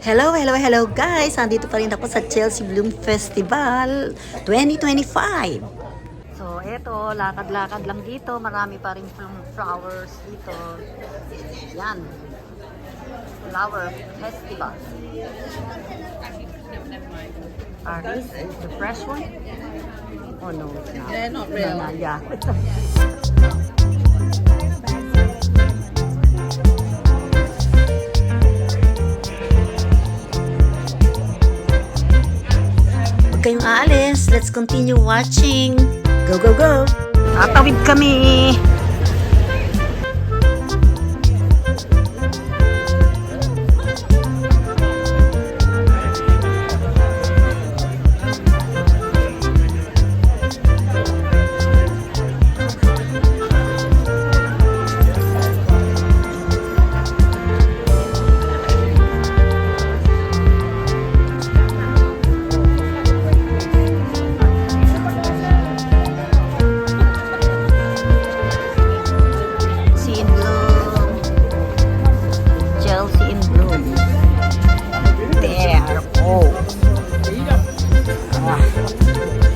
Hello, hello, hello guys! Nandito pa rin ako sa Chelsea Bloom Festival 2025. So, eto, lakad-lakad lang dito. Marami pa rin flowers dito. Yan. Flower Festival. Are these the fresh one? Oh no, it's not. They're not real. No, yeah. Huwag kayong aalis. Let's continue watching. Go, go, go! Tatawid kami!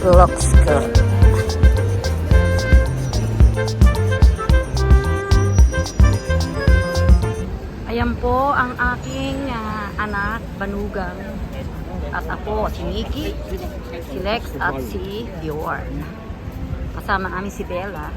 Looks good. Ayan po ang aking anak, Banugang. At ako, si Nikki, si Lex at si Bjorn. Kasama namin si Bella.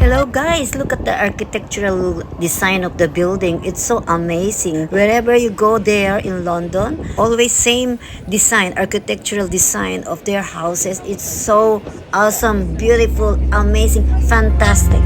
Hello guys, look at the architectural design of the building. It's so amazing. Wherever you go there in London, always same design, architectural design of their houses. It's so awesome, beautiful, amazing, fantastic.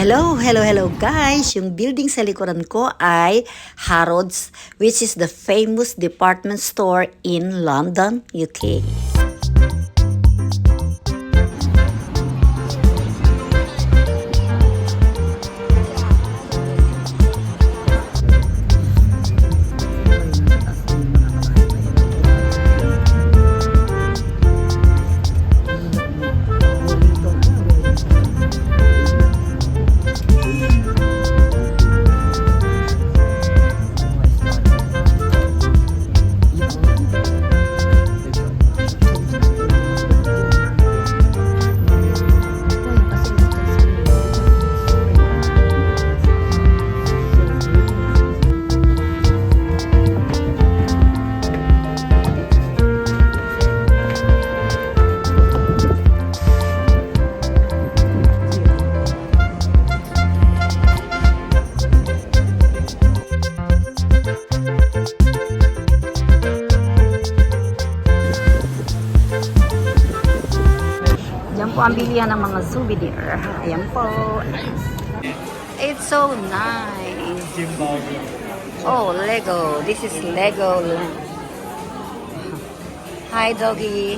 Hello guys! Yung building sa likuran ko ay Harrods, which is the famous department store in London, UK. Diyan po ang bilihan ng mga souvenir. Ayan po. It's so nice. Oh, Lego. This is Lego land. Hi, doggy.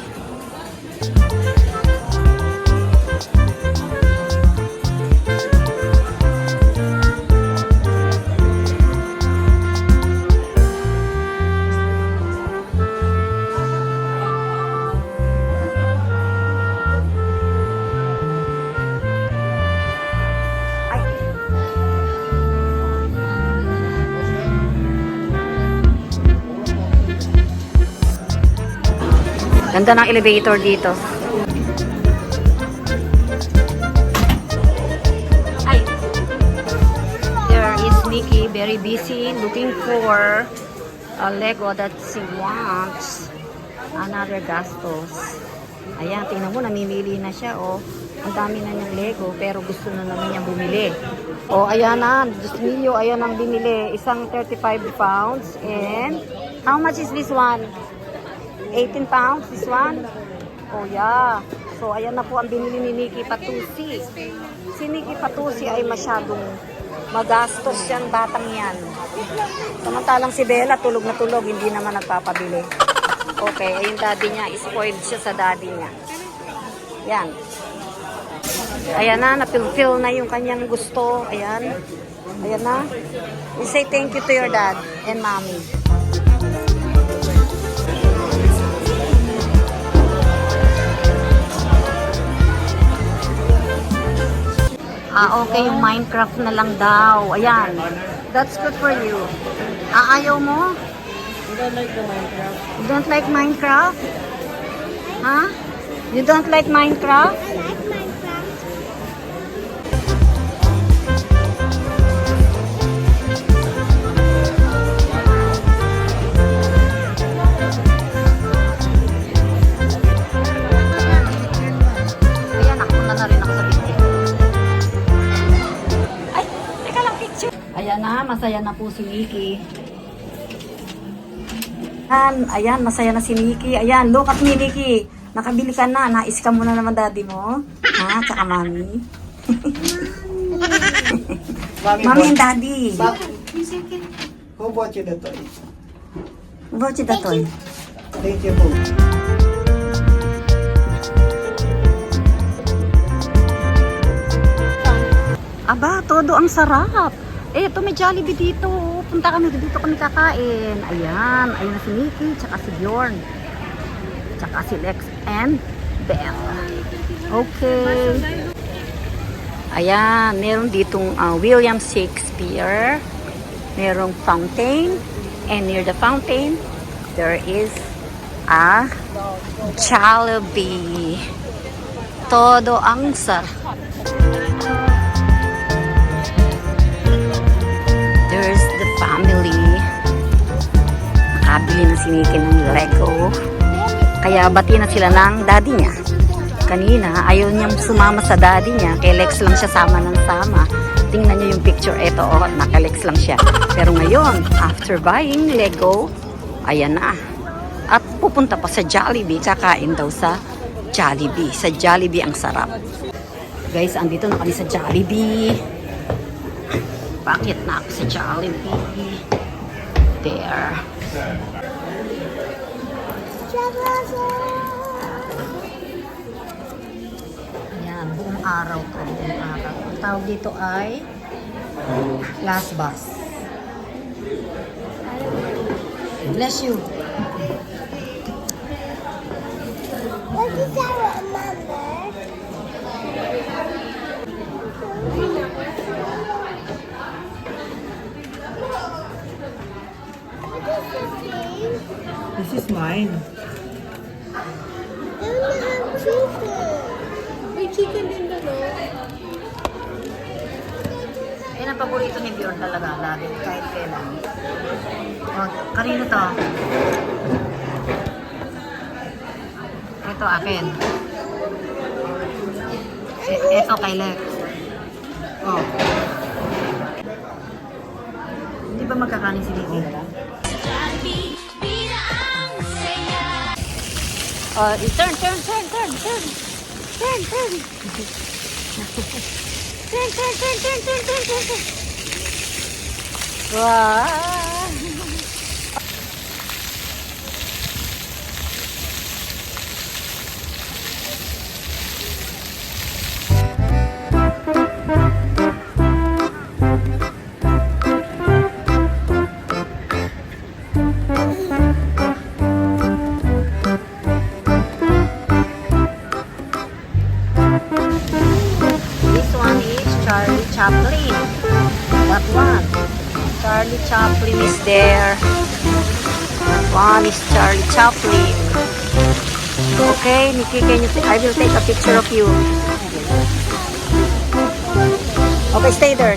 Ganda ng elevator dito. Ay! There is Mickey, very busy, looking for a Lego that she wants. Another gastos. Ayan, tingnan mo, namimili na siya, oh. Ang dami na niyang Lego, pero gusto na naman niyang bumili. Oh, ayan na, Diyos mio, ayan ang binili. Isang 35 pounds, and how much is this one? 18 pounds, this one? Oh, yeah. So, ayan na po ang binili ni Nikki Patusi. Si Nikki Patusi ay masyadong magastos yan, batang yan. Samantalang si Bella, tulog na tulog, hindi naman nagpapabili. Okay, ayun daddy niya, spoiled siya sa daddy niya. Yan. Ayan na, napilfil na yung kanyang gusto. Ayan. Ayan na. We say thank you to your dad and mommy. Okay, yung Minecraft na lang daw. Ayan. That's good for you. Ayaw mo? You don't like the Minecraft? You don't like Minecraft? Huh? You don't like Minecraft? I like Minecraft. Ayan, nakunta na rin ako sa video. Ay, teka lang, picture. Ayan na, masaya na po si Nikki. Ayan, masaya na si Nikki. Ayan, look at me, Nikki. Nakabili ka na. Na-scam mo na naman daddy mo. Ha? Tsaka mami. Mami and daddy. Who bought you the toy? Watch it that one. Thank you po. Aba, todo ang sarap. Ito may Jollibee dito. Punta kami dito kami kakain. Ayan, ayun si Nikki, tsaka si Bjorn. Tsaka si Lex and Belle. Okay. Ayan, meron ditong William Shakespeare. Merong fountain. And near the fountain, there is a Jollibee. Todo ang sarap. There's the family. Nakabili na si Nikki ng Lego. Kaya bati na sila ng daddy niya. Kanina, ayaw niyang sumama sa daddy niya. Kay Lex lang siya sama ng sama. Tingnan niyo yung picture. Ito, oh, naka-Lex lang siya. Pero ngayon, after buying Lego, ayan na. At pupunta pa sa Jollibee. Kakain daw sa Jollibee. Sa Jollibee ang sarap. Guys, andito na kami sa Jollibee. Bakit na ako sa Jollibee? There. Ayan, buong araw to. Buong araw. Ang tawag dito ay last bus. Bless you. What does that remember? What is this thing? This is mine. They don't have chicken. May chicken in the Yan ang paborito ni Bjorn talaga. Lagi, kahit kailan. Oh, kanino to? Ito akin. Ito kay Lex. Oh. Hindi ba magkakanin si Vicky? Oh, turn. Turn. Turn. Wow. This one is Charlie Chaplin. That one. Charlie Chaplin is there. That one is Charlie Chaplin. Okay, Nikki, I will take a picture of you. Okay, stay there.